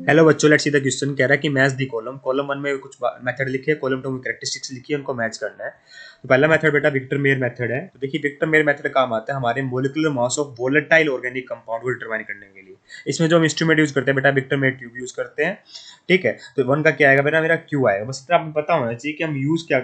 Hello बच्चों, let's see the question. कह रहा है कि match the column column one में कुछ मेथड लिखे, कॉलम टू में कैरेक्टरिस्टिक्स लिखी है, उनको मैच करना है। तो पहला मेथड बेटा विक्टर मेयर मेथड है। तो देखिए विक्टर मेयर मेथड काम आता है हमारे molecular mass of volatile organic compound को डिटरमाइन करने के लिए। इसमें जो हम इंस्ट्रूमेंट यूज करते हैं बेटा, विक्टर मेयर ट्यूब यूज करते हैं। ठीक है, तो वन का क्या आएगा बेटा, मेरा क्यू आएगा। बस इतना आपको पता होना चाहिए कि हम यूज क्या,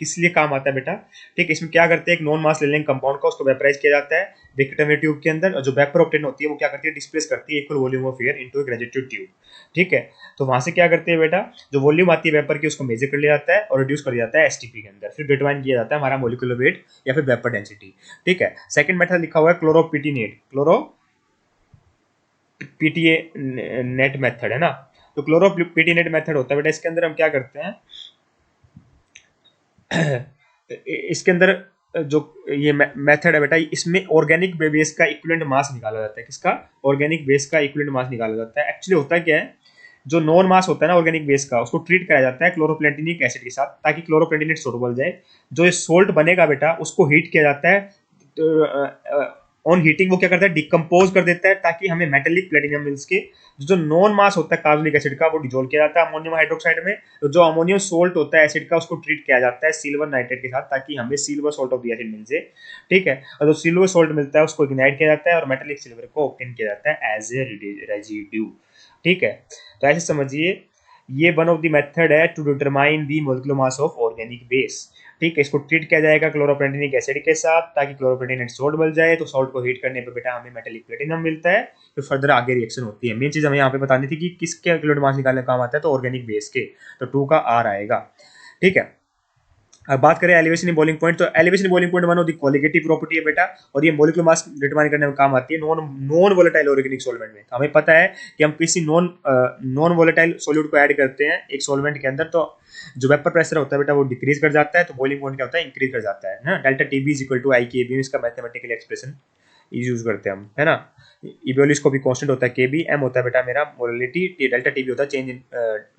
किस लिए काम आता है बेटा। ठीक है, इसमें क्या करते हैं, एक नॉन मास ले लेंगे कंपाउंड का, उसको वेपराइज किया जाता है विक्टर मेयर ट्यूब के अंदर, और जो वेपर ऑब्टेन होती है वो क्या करती है, डिस्प्लेस करती है equal volume of air into A graduated tube. ठीक है, तो वहां से क्या करते हैं बेटा, जो वॉल्यूम आती है वेपर की उसको मेजर कर लिया जाता है और रिड्यूस कर दिया जाता है एसटीपी के अंदर, फिर डिटरमाइन किया जाता है हमारा मोलिकुलर वेट या फिर वेपर डेंसिटी। ठीक है, सेकंड मेथड लिखा हुआ है क्लोरोपिटीनेट, क्लोरोपीटीए नेट मेथड है ना। तो क्लोरोपीटीनेट मेथड होता है बेटा, इसके अंदर हम क्या करते हैं इसके अंदर जो ये मेथड है बेटा, इसमें ऑर्गेनिक बेस का इक्विवेलेंट मास निकाला जाता है। किसका? ऑर्गेनिक बेस का इक्विवेलेंट मास निकाला जाता है। एक्चुअली होता क्या है, जो नॉन मास होता है ना ऑर्गेनिक बेस का, उसको ट्रीट कराया जाता है क्लोरोप्लेटिनिक एसिड के साथ, ताकि क्लोरोप्लेटिनेट सोल्ट बन जाए। जो ये सोल्ट बनेगा बेटा, उसको हीट किया जाता है। ऑन हीटिंग वो क्या करता है, डिकम्पोज कर देता है, ताकि हमें मेटेलिक प्लेटिनम मिल्स के जो नॉन मास होता है कार्बोनिक एसिड का, वो डिजोल्व किया जाता है अमोनियम हाइड्रोक्साइड में। तो जो अमोनियम सोल्ट होता है एसिड का, उसको ट्रीट किया जाता है सिल्वर नाइट्रेट के साथ, ताकि हमें silver salt of the acid मिल जाए। ठीक है, और जो सिल्वर सोल्ट मिलता है उसको इग्नाइट किया जाता है और मेटेलिक सिल्वर को ऑब्टेन किया जाता है एज ए रेजिड्यू। ठीक है, तो ऐसे समझिए ये वन ऑफ द मेथड है to determine the molecular mass of organic base. ठीक है, इसको ट्रीट किया जाएगा क्लोरोप्लेटिनिक एसिड के साथ, ताकि क्लोरोप्लेटिनेट सोल्ट बन जाए। तो सोल्ट को हीट करने पे बेटा हमें मेटेलिक प्लेटिनम मिलता है, फिर फर्दर आगे रिएक्शन होती है। मेन चीज हमें यहाँ पे बतानी थी कि किसके क्लोराइड मास निकालने का काम आता है, तो ऑर्गेनिक बेस के। तो 2 का आर आएगा। ठीक है, अब बात करें एलिवेशन इन बॉइलिंग पॉइंट, तो elevation boiling point one of the qualitative property है बेटा, और ये मोलिकुलर मास डिटरमाइन करने में काम आती है नॉन वोलेटाइल ऑर्गेनिक सॉल्वेंट में। तो हमें पता है कि हम किसी नॉन वोलेटाइल सॉल्यूट को ऐड करते हैं एक सॉल्वेंट के अंदर, तो जो वेपर प्रेशर होता है बेटा वो डिक्रीज कर जाता है, तो बॉइलिंग पॉइंट क्या होता है, इंक्रीज कर जाता है ना। Delta TB is equal to I K B, इसका मैथमेटिकल एक्सप्रेशन यूज करते हैं हम, है ना। इबोलिस को भी कांस्टेंट होता है के बी, एम होता है बेटा मेरा मोलिटी, डेल्टा टीबी होता है चेंज इन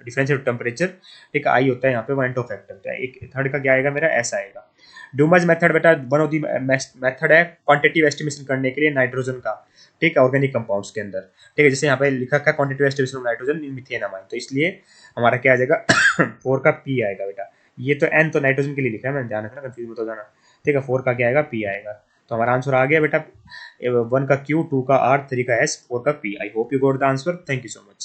डिफरेंशियल टेम्परेचर। ठीक है, आई होता है यहाँ पे वाइंटो फैक्टर। एक थर्ड का क्या आएगा मेरा, ऐसा आएगा। डूमर्स मेथड बेटा वन ऑफ दी मेथड है क्वांटिटेटिव एस्टिमेशन करने के लिए नाइट्रोजन का। ठीक है, ऑर्गेनिक कंपाउंड्स के अंदर। ठीक है, जैसे यहाँ पे लिखा है quantitative estimation of nitrogen in methane amine, तो इसलिए हमारा क्या आ जाएगा 4 का पी आएगा बेटा। ये तो एन तो नाइट्रोजन के लिए लिखा है, मैंने ध्यान रखना, कंफ्यूज मत हो जाना। ठीक है, 4 का क्या आएगा, पी आएगा। तो हमारा आंसर आ गया बेटा, 1 का क्यू, 2 का आर, 3 का एस, 4 का P. I hope you got the answer. Thank you so much.